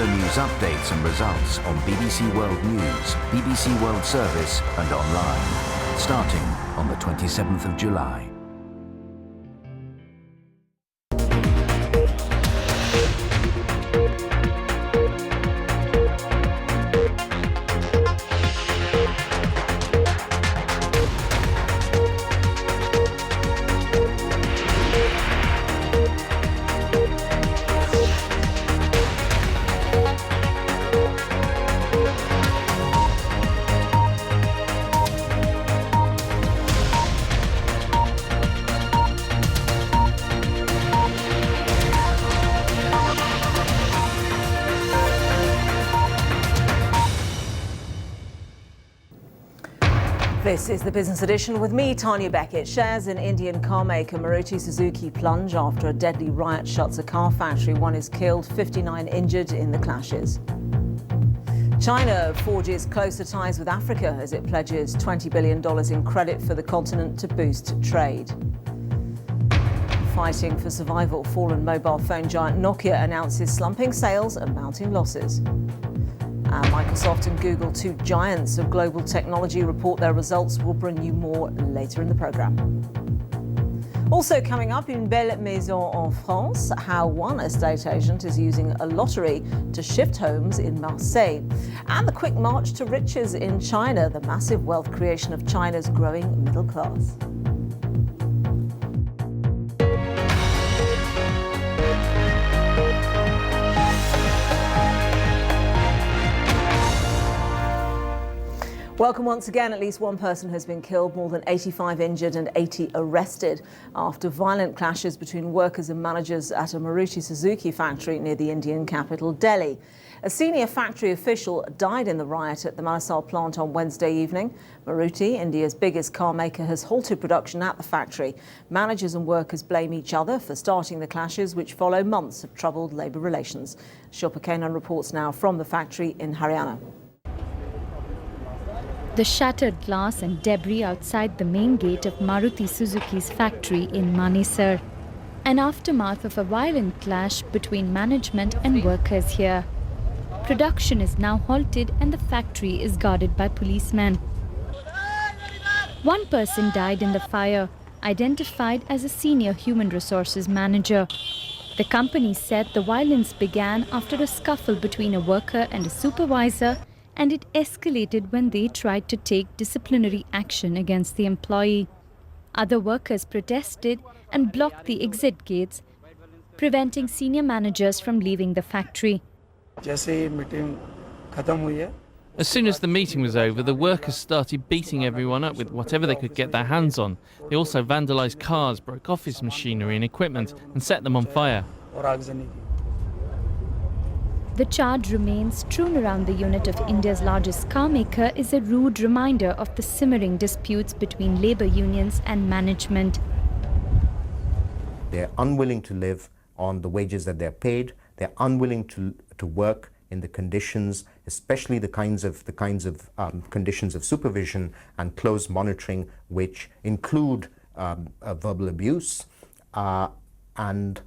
news updates and results on BBC World News, BBC World Service and online, starting on the 27th of July. This is the Business Edition with me, Tanya Beckett. Shares in Indian car maker Maruti Suzuki plunge after a deadly riot shuts a car factory. 1 is killed, 59 injured in the clashes. China forges closer ties with Africa as it pledges $20 billion in credit for the continent to boost trade. Fighting for survival, fallen mobile phone giant Nokia announces slumping sales and mounting losses. And Microsoft and Google, 2 giants of global technology, report their results. We'll bring you more later in the programme. Also coming up, Une belle maison en France, how one estate agent is using a lottery to shift homes in Marseille. And the quick march to riches in China, the massive wealth creation of China's growing middle class. Welcome once again. At least 1 person has been killed, more than 85 injured and 80 arrested after violent clashes between workers and managers at a Maruti Suzuki factory near the Indian capital, Delhi. A senior factory official died in the riot at the Malasar plant on Wednesday evening. Maruti, India's biggest car maker, has halted production at the factory. Managers and workers blame each other for starting the clashes, which follow months of troubled labour relations. Shilpa Kanan reports now from the factory in Haryana. The shattered glass and debris outside the main gate of Maruti Suzuki's factory in Manesar. An aftermath of a violent clash between management and workers here. Production is now halted and the factory is guarded by policemen. 1 person died in the fire, identified as a senior human resources manager. The company said the violence began after a scuffle between a worker and a supervisor, and it escalated when they tried to take disciplinary action against the employee. Other workers protested and blocked the exit gates, preventing senior managers from leaving the factory. As soon as the meeting was over, the workers started beating everyone up with whatever they could get their hands on. They also vandalised cars, broke office machinery and equipment and set them on fire. The charred remains strewn around the unit of India's largest car maker is a rude reminder of the simmering disputes between labour unions and management. They're unwilling to live on the wages that they're paid. They're unwilling to work in the conditions, especially the kinds of conditions of supervision and close monitoring, which include verbal abuse, and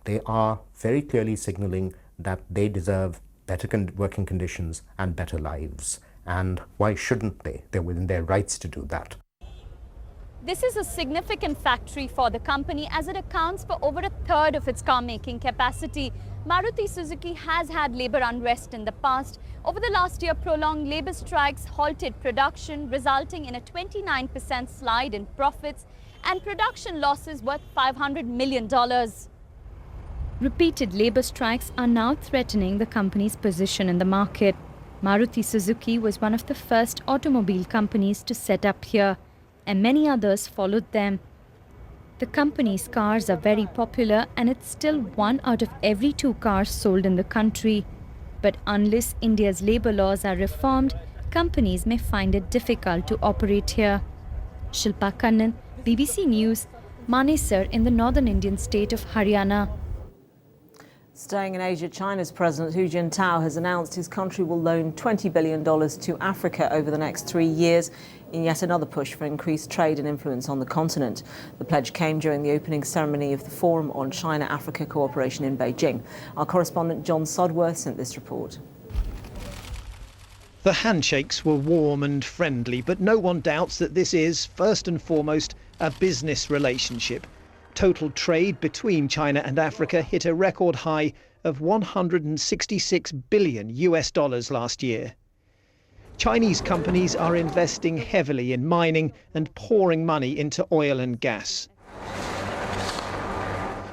they are very clearly signalling that they deserve better working conditions and better lives. And why shouldn't they? They're within their rights to do that. This is a significant factory for the company as it accounts for over 1/3 of its car making capacity. Maruti Suzuki has had labour unrest in the past. Over the last year, prolonged labour strikes halted production, resulting in a 29% slide in profits and production losses worth $500 million. Repeated labour strikes are now threatening the company's position in the market. Maruti Suzuki was one of the first automobile companies to set up here, and many others followed them. The company's cars are very popular, and it's still 1 out of every 2 cars sold in the country. But unless India's labour laws are reformed, companies may find it difficult to operate here. Shilpa Kanan, BBC News, Manesar in the northern Indian state of Haryana. Staying in Asia, China's President Hu Jintao has announced his country will loan $20 billion to Africa over the next 3 years in yet another push for increased trade and influence on the continent. The pledge came during the opening ceremony of the Forum on China-Africa Cooperation in Beijing. Our correspondent John Sodworth sent this report. The handshakes were warm and friendly, but no one doubts that this is, first and foremost, a business relationship. Total trade between China and Africa hit a record high of $166 billion last year. Chinese companies are investing heavily in mining and pouring money into oil and gas.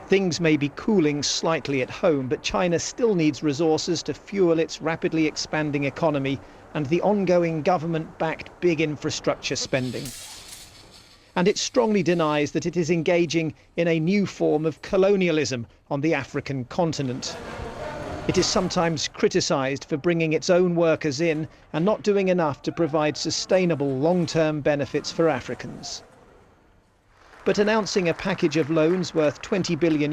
Things may be cooling slightly at home, but China still needs resources to fuel its rapidly expanding economy and the ongoing government-backed big infrastructure spending. And it strongly denies that it is engaging in a new form of colonialism on the African continent. It is sometimes criticised for bringing its own workers in and not doing enough to provide sustainable long-term benefits for Africans. But announcing a package of loans worth $20 billion,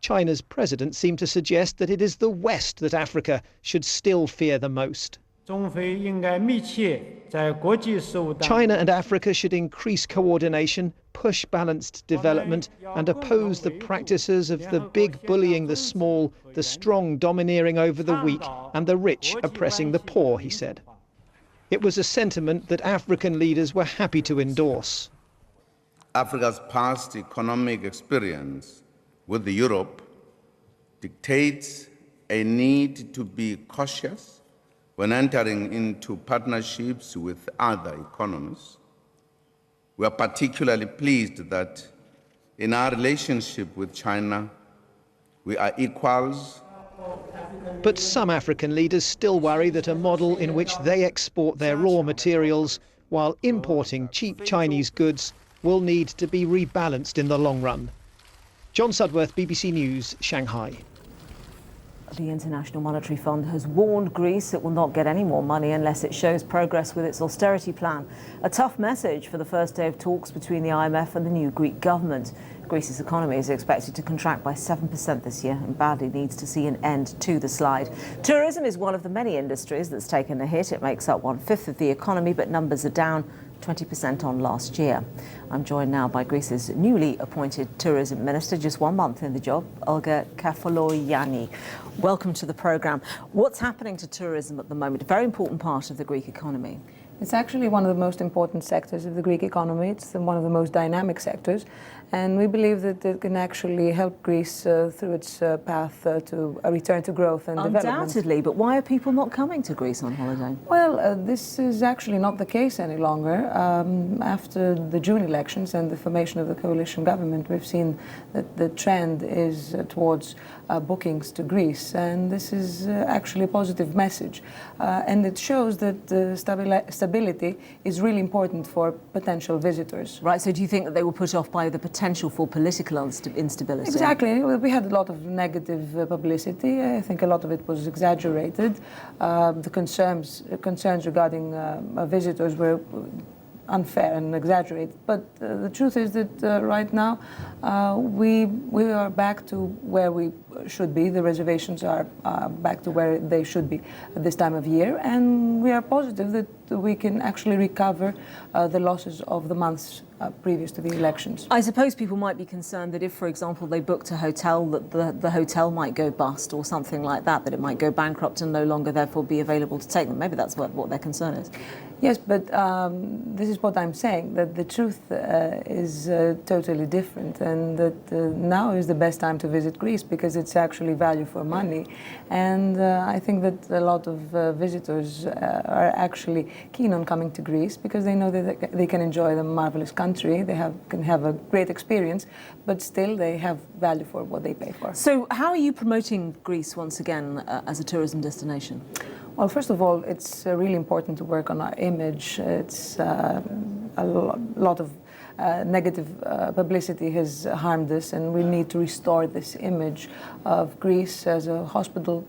China's president seemed to suggest that it is the West that Africa should still fear the most. China and Africa should increase coordination, push balanced development, and oppose the practices of the big bullying the small, the strong domineering over the weak, and the rich oppressing the poor, he said. It was a sentiment that African leaders were happy to endorse. Africa's past economic experience with Europe dictates a need to be cautious when entering into partnerships with other economies. We are particularly pleased that in our relationship with China, we are equals. But some African leaders still worry that a model in which they export their raw materials while importing cheap Chinese goods will need to be rebalanced in the long run. John Sudworth, BBC News, Shanghai. The International Monetary Fund has warned Greece it will not get any more money unless it shows progress with its austerity plan. A tough message for the first day of talks between the IMF and the new Greek government. Greece's economy is expected to contract by 7% this year and badly needs to see an end to the slide. Tourism is one of the many industries that's taken a hit. It makes up 1/5 of the economy, but numbers are down 20% on last year. I'm joined now by Greece's newly appointed tourism minister, just 1 month in the job, Olga Kefalogianni. Welcome to the programme. What's happening to tourism at the moment? A very important part of the Greek economy. It's actually one of the most important sectors of the Greek economy. It's one of the most dynamic sectors. And we believe that it can actually help Greece through its path to a return to growth and development. Undoubtedly, but why are people not coming to Greece on holiday? Well, this is actually not the case any longer. After the June elections and the formation of the coalition government, we've seen that the trend is towards bookings to Greece. And this is actually a positive message. And it shows that stability is really important for potential visitors. Right, so do you think that they were put off by the potential for political instability? Exactly. We had a lot of negative publicity. I think a lot of it was exaggerated. The concerns regarding visitors were unfair and exaggerated. But the truth is that right now we are back to where we should be. The reservations are back to where they should be at this time of year, and we are positive that we can actually recover the losses of the months previous to the elections. I suppose people might be concerned that if, for example, they booked a hotel, that the hotel might go bust or something like that it might go bankrupt and no longer therefore be available to take them. Maybe that's what their concern is. Yes, but this is what I'm saying, that the truth is totally different, and that now is the best time to visit Greece because it's actually value for money. And I think that a lot of visitors are actually keen on coming to Greece because they know that they can enjoy the marvelous country, can have a great experience, but still they have value for what they pay for. So how are you promoting Greece once again as a tourism destination? Well, first of all, it's really important to work on our image. It's a lot of negative publicity has harmed us, and we need to restore this image of Greece as a hospitable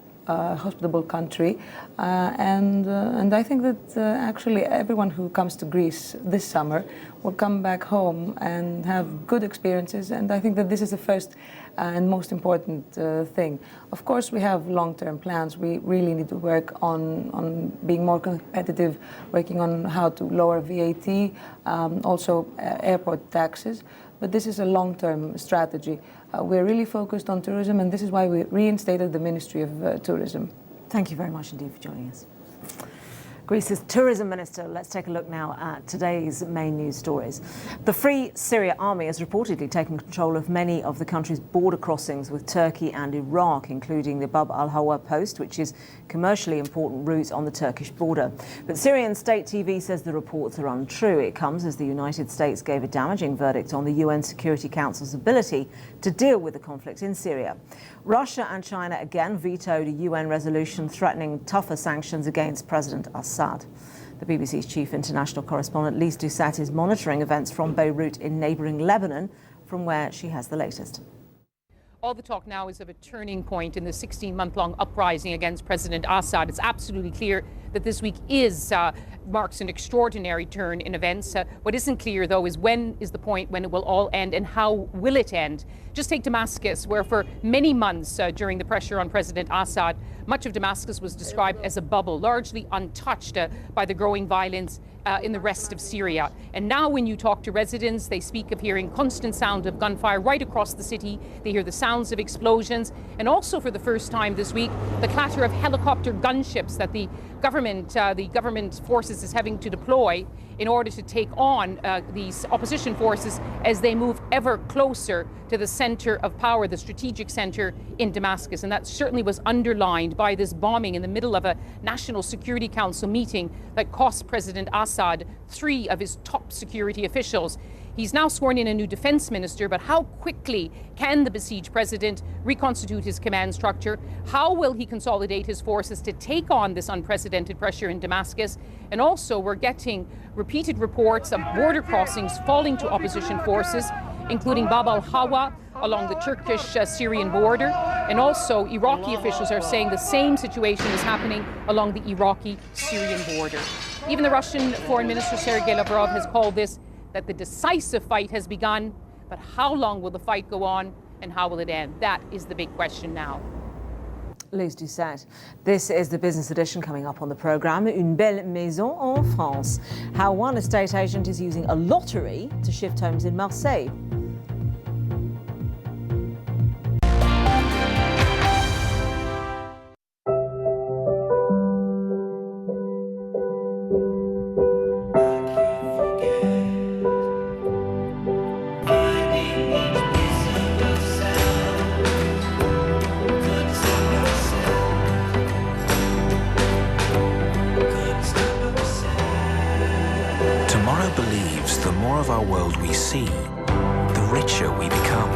country. And I think that actually everyone who comes to Greece this summer will come back home and have good experiences. And I think that this is the first and most important thing. Of course, we have long-term plans. We really need to work on being more competitive, working on how to lower VAT, also airport taxes. But this is a long-term strategy. We're really focused on tourism, and this is why we reinstated the Ministry of Tourism. Thank you very much indeed for joining us. Greece's tourism minister. Let's take a look now at today's main news stories. The Free Syria Army has reportedly taken control of many of the country's border crossings with Turkey and Iraq, including the Bab al-Hawa post, which is a commercially important route on the Turkish border. But Syrian state TV says the reports are untrue. It comes as the United States gave a damaging verdict on the UN Security Council's ability to deal with the conflict in Syria. Russia and China again vetoed a UN resolution threatening tougher sanctions against President Assad. The BBC's chief international correspondent Lise Doucet is monitoring events from Beirut in neighbouring Lebanon, from where she has the latest. All the talk now is of a turning point in the 16-month-long uprising against President Assad. It's absolutely clear that this week marks an extraordinary turn in events. What isn't clear, though, is when is the point when it will all end and how will it end? Just take Damascus, where for many months during the pressure on President Assad, much of Damascus was described as a bubble, largely untouched by the growing violence in the rest of Syria. And now when you talk to residents, they speak of hearing constant sound of gunfire right across the city. They hear the sounds of explosions, and also for the first time this week, the clatter of helicopter gunships that the government forces is having to deploy in order to take on these opposition forces as they move ever closer to the center of power, the strategic center in Damascus. And that certainly was underlined by this bombing in the middle of a National Security Council meeting that cost President Assad 3 of his top security officials. He's now sworn in a new defense minister, but how quickly can the besieged president reconstitute his command structure? How will he consolidate his forces to take on this unprecedented pressure in Damascus? And also, we're getting repeated reports of border crossings falling to opposition forces, including Bab al-Hawa along the Turkish-Syrian border. And also, Iraqi officials are saying the same situation is happening along the Iraqi-Syrian border. Even the Russian Foreign Minister Sergei Lavrov has called this that the decisive fight has begun, but how long will the fight go on and how will it end? That is the big question now. Lise Doucet. This is the business edition coming up on the programme. Une belle maison en France. How one estate agent is using a lottery to shift homes in Marseille. Believes the more of our world we see, the richer we become.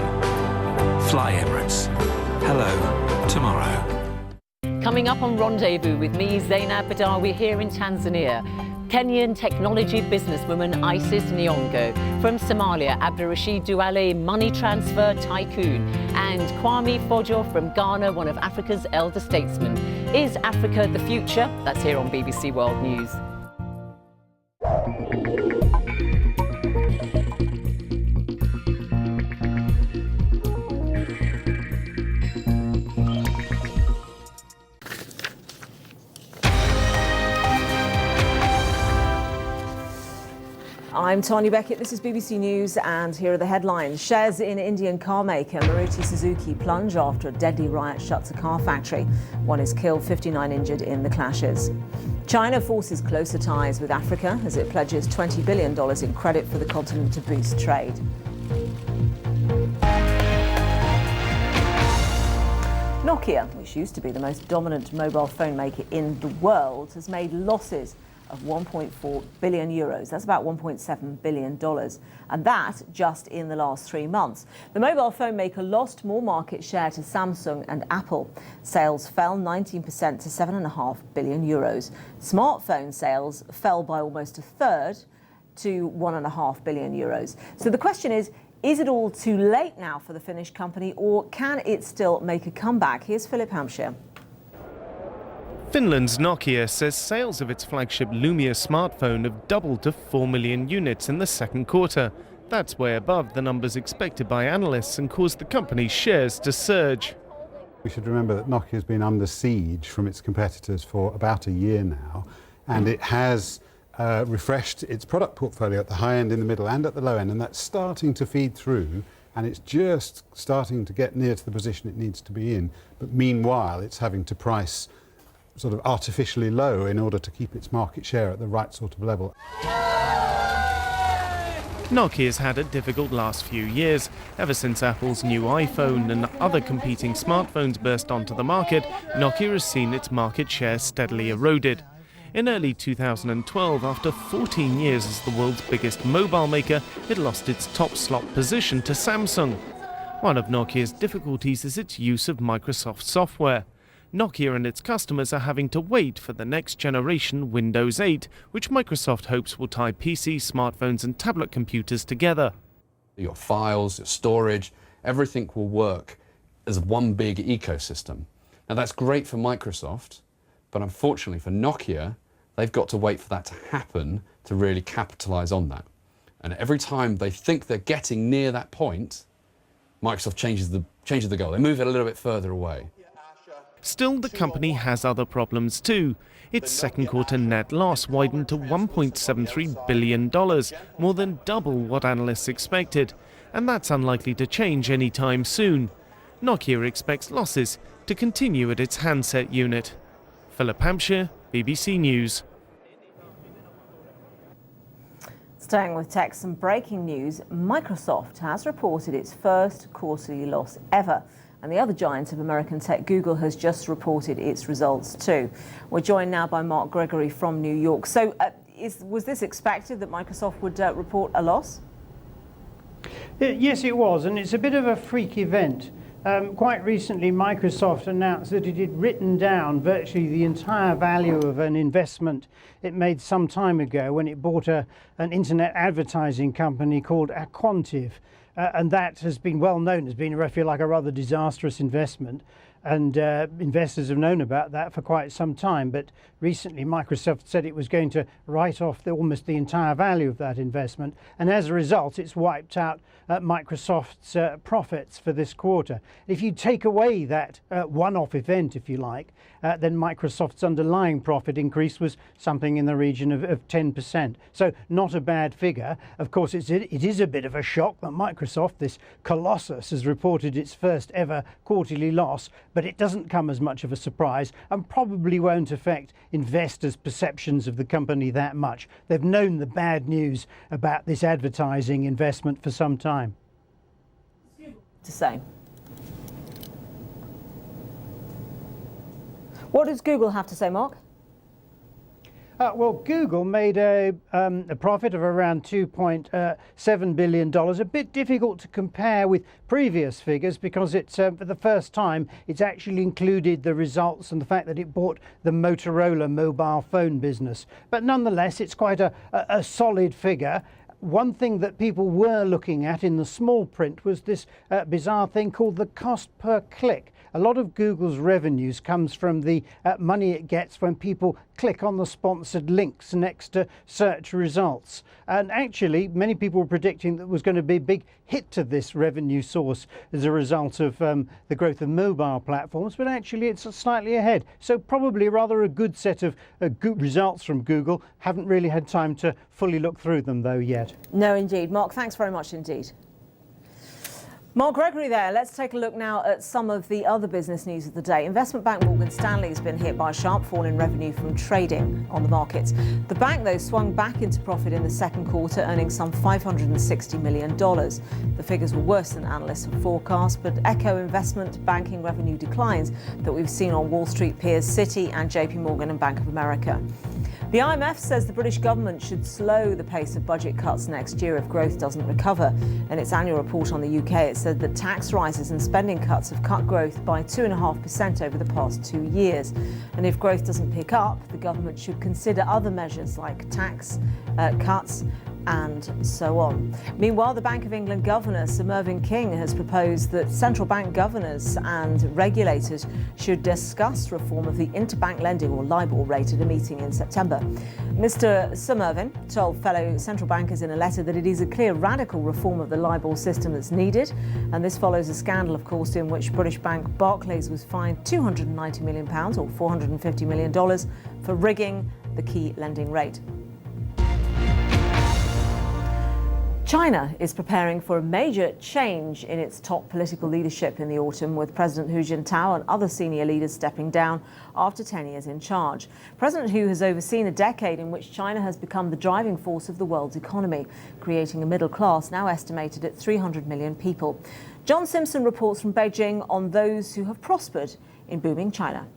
Fly Emirates. Hello, tomorrow. Coming up on Rendezvous with me, Zainab Badar, we're here in Tanzania. Kenyan technology businesswoman Isis Nyongo. From Somalia, Abdurrashid Duale, money transfer tycoon. And Kwame Fojo from Ghana, one of Africa's elder statesmen. Is Africa the future? That's here on BBC World News. I'm Tanya Beckett, this is BBC News, and here are the headlines. Shares in Indian car maker Maruti Suzuki plunge after a deadly riot shuts a car factory. 1 is killed, 59 injured in the clashes. China forces closer ties with Africa as it pledges $20 billion in credit for the continent to boost trade. Nokia, which used to be the most dominant mobile phone maker in the world, has made losses of 1.4 billion euros. That's about $1.7 billion. And that just in the last 3 months. The mobile phone maker lost more market share to Samsung and Apple. Sales fell 19% to 7.5 billion euros. Smartphone sales fell by almost a third to 1.5 billion euros. So the question is it all too late now for the Finnish company, or can it still make a comeback? Here's Philip Hampshire. Finland's Nokia says sales of its flagship Lumia smartphone have doubled to 4 million units in the second quarter. That's way above the numbers expected by analysts and caused the company's shares to surge. We should remember that Nokia has been under siege from its competitors for about a year now, and it has refreshed its product portfolio at the high end, in the middle and at the low end, and that's starting to feed through, and it's just starting to get near to the position it needs to be in. But meanwhile, it's having to price sort of artificially low in order to keep its market share at the right sort of level. Nokia's had a difficult last few years. Ever since Apple's new iPhone and other competing smartphones burst onto the market, Nokia has seen its market share steadily eroded. In early 2012, after 14 years as the world's biggest mobile maker, it lost its top slot position to Samsung. One of Nokia's difficulties is its use of Microsoft software. Nokia and its customers are having to wait for the next generation Windows 8, which Microsoft hopes will tie PC, smartphones and tablet computers together. Your files, your storage, everything will work as one big ecosystem. Now that's great for Microsoft, but unfortunately for Nokia, they've got to wait for that to happen to really capitalize on that. And every time they think they're getting near that point, Microsoft changes the goal. They move it a little bit further away. Still, the company has other problems too. Its second quarter net loss widened to $1.73 billion, more than double what analysts expected. And that's unlikely to change anytime soon. Nokia expects losses to continue at its handset unit. Philip Hampshire, BBC News. Staying with tech, some breaking news. Microsoft has reported its first quarterly loss ever. And the other giant of American tech, Google, has just reported its results too. We're joined now by Mark Gregory from New York. So was this expected that Microsoft would report a loss? Yes, it was, and it's a bit of a freak event. Quite recently, Microsoft announced that it had written down virtually the entire value of an investment it made some time ago when it bought an internet advertising company called Aquantive. And that has been well known as being, I feel like, a rather disastrous investment. And investors have known about that for quite some time. But recently, Microsoft said it was going to write off almost the entire value of that investment. And as a result, it's wiped out Microsoft's profits for this quarter. If you take away that one-off event, if you like, then Microsoft's underlying profit increase was something in the region of 10%. So not a bad figure. Of course, it is a bit of a shock that Microsoft, this colossus, has reported its first ever quarterly loss, but it doesn't come as much of a surprise and probably won't affect investors' perceptions of the company that much. They've known the bad news about this advertising investment for some time. To say. What does Google have to say, Mark? Well, Google made a profit of around $2.7 billion. A bit difficult to compare with previous figures because it's for the first time it's actually included the results and the fact that it bought the Motorola mobile phone business. But nonetheless, it's quite a solid figure. One thing that people were looking at in the small print was this bizarre thing called the cost per click. A lot of Google's revenues comes from the money it gets when people click on the sponsored links next to search results. And actually, many people were predicting that there was going to be a big hit to this revenue source as a result of the growth of mobile platforms, but actually it's slightly ahead. So probably rather a good set of good results from Google. Haven't really had time to fully look through them though yet. No, indeed. Mark, thanks very much indeed. Mark Gregory there. Let's take a look now at some of the other business news of the day. Investment bank Morgan Stanley has been hit by a sharp fall in revenue from trading on the markets. The bank, though, swung back into profit in the second quarter, earning some $560 million. The figures were worse than analysts had forecast, but echo investment banking revenue declines that we've seen on Wall Street peers Citi and JP Morgan and Bank of America. The IMF says the British government should slow the pace of budget cuts next year if growth doesn't recover. In its annual report on the UK, it said that tax rises and spending cuts have cut growth by 2.5% over the past 2 years. And if growth doesn't pick up, the government should consider other measures like tax cuts, and so on. Meanwhile, the Bank of England Governor, Sir Mervyn King, has proposed that central bank governors and regulators should discuss reform of the interbank lending or LIBOR rate at a meeting in September. Mr. Sir Mervyn told fellow central bankers in a letter that it is a clear radical reform of the LIBOR system that's needed, and this follows a scandal, of course, in which British bank Barclays was fined £290 million or $450 million for rigging the key lending rate. China is preparing for a major change in its top political leadership in the autumn, with President Hu Jintao and other senior leaders stepping down after 10 years in charge. President Hu has overseen a decade in which China has become the driving force of the world's economy, creating a middle class now estimated at 300 million people. John Simpson reports from Beijing on those who have prospered in booming China.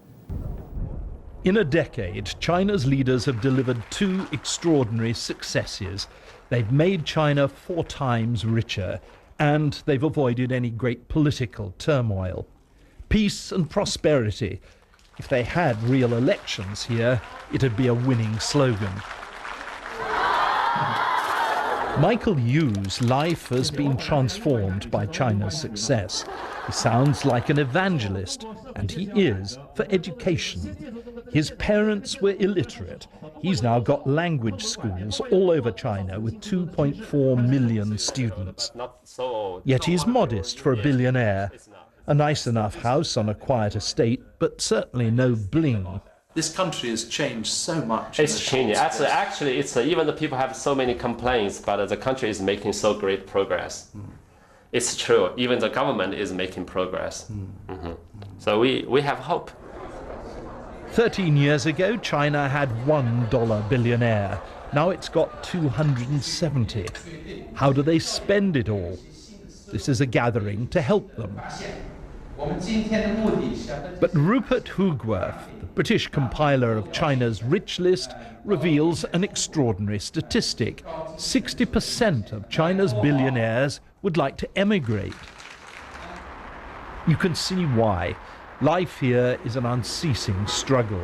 In a decade, China's leaders have delivered two extraordinary successes. They've made China 4 times richer, and they've avoided any great political turmoil. Peace and prosperity. If they had real elections here, it'd be a winning slogan. Michael Yu's life has been transformed by China's success. He sounds like an evangelist, and he is, for education. His parents were illiterate. He's now got language schools all over China with 2.4 million students. Yet he's modest for a billionaire. A nice enough house on a quiet estate, but certainly no bling. This country has changed so much. It's changing. Actually, it's even the people have so many complaints, but the country is making so great progress. It's true. Even the government is making progress. So we have hope. 13 years ago, China had $1 billionaire. Now it's got 270. How do they spend it all? This is a gathering to help them. But Rupert Hoogworth, the British compiler of China's rich list, reveals an extraordinary statistic. 60% of China's billionaires would like to emigrate. You can see why. Life here is an unceasing struggle.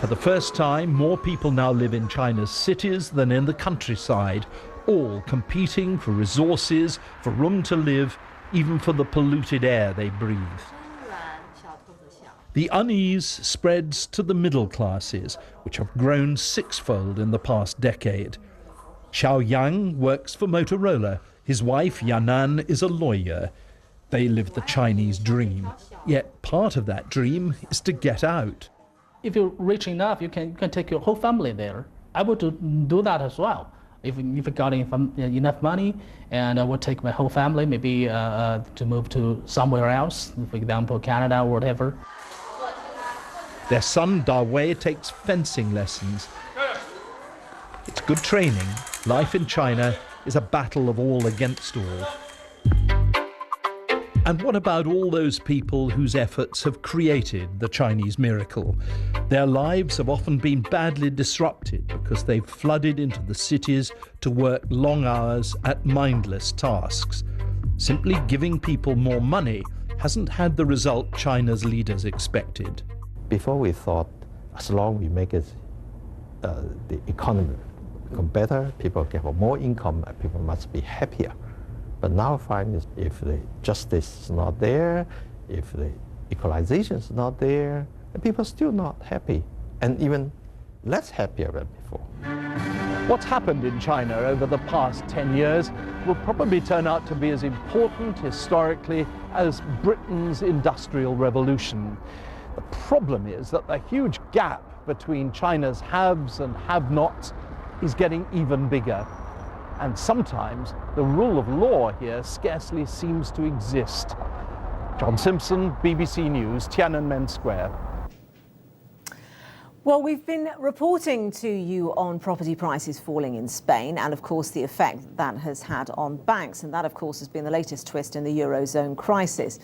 For the first time, more people now live in China's cities than in the countryside, all competing for resources, for room to live, even for the polluted air they breathe. The unease spreads to the middle classes, which have grown 6-fold in the past decade. Xiao Yang works for Motorola. His wife, Yanan, is a lawyer. They live the Chinese dream. Yet part of that dream is to get out. If you're rich enough, you can take your whole family there. I would do that as well. If you got enough money, and I would take my whole family, maybe to move to somewhere else, for example, Canada or whatever. Their son, Dawei, takes fencing lessons. It's good training. Life in China is a battle of all against all. And what about all those people whose efforts have created the Chinese miracle? Their lives have often been badly disrupted because they've flooded into the cities to work long hours at mindless tasks. Simply giving people more money hasn't had the result China's leaders expected. Before we thought, as long as we make it, the economy become better, people get more income, people must be happier. But now I find is if the justice is not there, if the equalization is not there, and people are still not happy, and even less happier than before. What's happened in China over the past 10 years will probably turn out to be as important historically as Britain's Industrial Revolution. The problem is that the huge gap between China's haves and have-nots is getting even bigger. And sometimes the rule of law here scarcely seems to exist. John Simpson, BBC News, Tiananmen Square. Well, we've been reporting to you on property prices falling in Spain and, of course, the effect that has had on banks. And that, of course, has been the latest twist in the Eurozone crisis.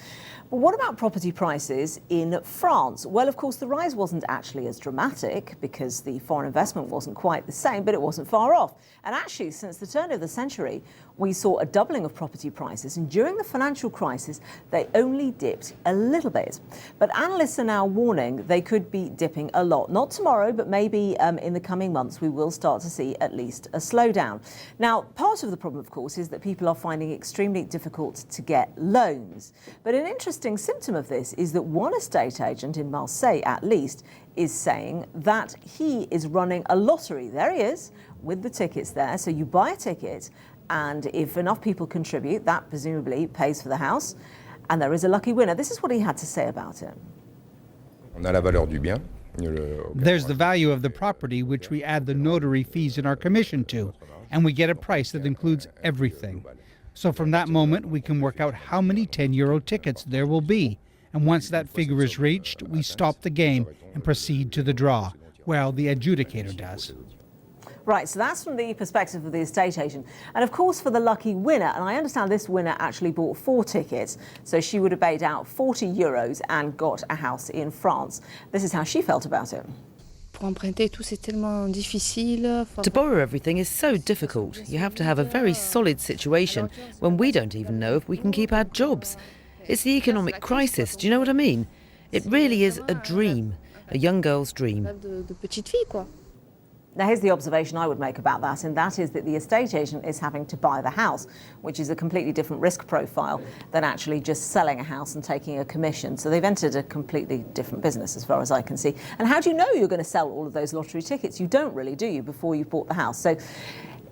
But what about property prices in France? Well, of course, the rise wasn't actually as dramatic because the foreign investment wasn't quite the same, but it wasn't far off. And actually, since the turn of the century, we saw a doubling of property prices. And during the financial crisis, they only dipped a little bit. But analysts are now warning they could be dipping a lot, not Not tomorrow, but maybe in the coming months we will start to see at least a slowdown. Now, part of the problem, of course, is that people are finding it extremely difficult to get loans. But an interesting symptom of this is that one estate agent in Marseille, at least, is saying that he is running a lottery. There he is, with the tickets there. So you buy a ticket, and if enough people contribute, that presumably pays for the house, and there is a lucky winner. This is what he had to say about it. There's the value of the property, which we add the notary fees in our commission to, and we get a price that includes everything. So from that moment, we can work out how many 10-euro tickets there will be. And once that figure is reached, we stop the game and proceed to the draw. Well, the adjudicator does. Right, so that's from the perspective of the estate agent. And of course, for the lucky winner, and I understand this winner actually bought 4 tickets, so she would have paid out 40 euros and got a house in France. This is how she felt about it. To borrow everything is so difficult. You have to have a very solid situation when we don't even know if we can keep our jobs. It's the economic crisis, do you know what I mean? It really is a dream, a young girl's dream. Now, here's the observation I would make about that, and that is that the estate agent is having to buy the house, which is a completely different risk profile than actually just selling a house and taking a commission. So they've entered a completely different business as far as I can see. And how do you know you're going to sell all of those lottery tickets? You don't really, do you, before you've bought the house? So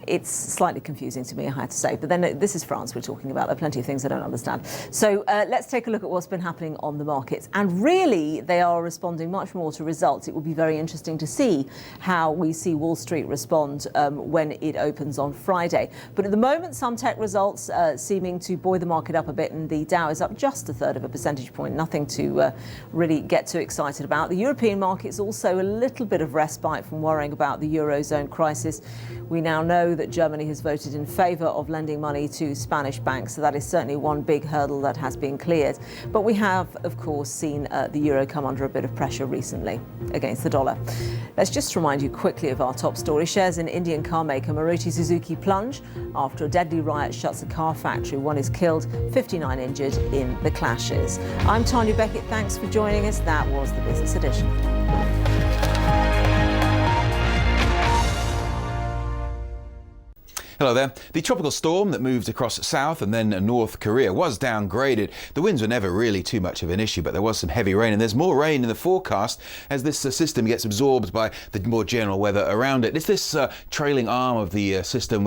it's slightly confusing to me, I have to say. But then this is France we're talking about. There are plenty of things I don't understand. So let's take a look at what's been happening on the markets. And really, they are responding much more to results. It will be very interesting to see how we see Wall Street respond when it opens on Friday. But at the moment, some tech results seeming to buoy the market up a bit, and the Dow is up just 1/3 of a percentage point. Nothing to really get too excited about. The European markets also a little bit of respite from worrying about the Eurozone crisis. We now know that Germany has voted in favour of lending money to Spanish banks, so that is certainly one big hurdle that has been cleared. But we have, of course, seen the euro come under a bit of pressure recently against the dollar. Let's just remind you quickly of our top story. Shares in Indian car maker Maruti Suzuki plunge after a deadly riot shuts a car factory. 1 is killed, 59 injured in the clashes. I'm Tanya Beckett. Thanks for joining us. That was the Business Edition. Hello there. The tropical storm that moved across South and then North Korea was downgraded. The winds were never really too much of an issue, but there was some heavy rain, and there's more rain in the forecast as this system gets absorbed by the more general weather around it. It's this trailing arm of the system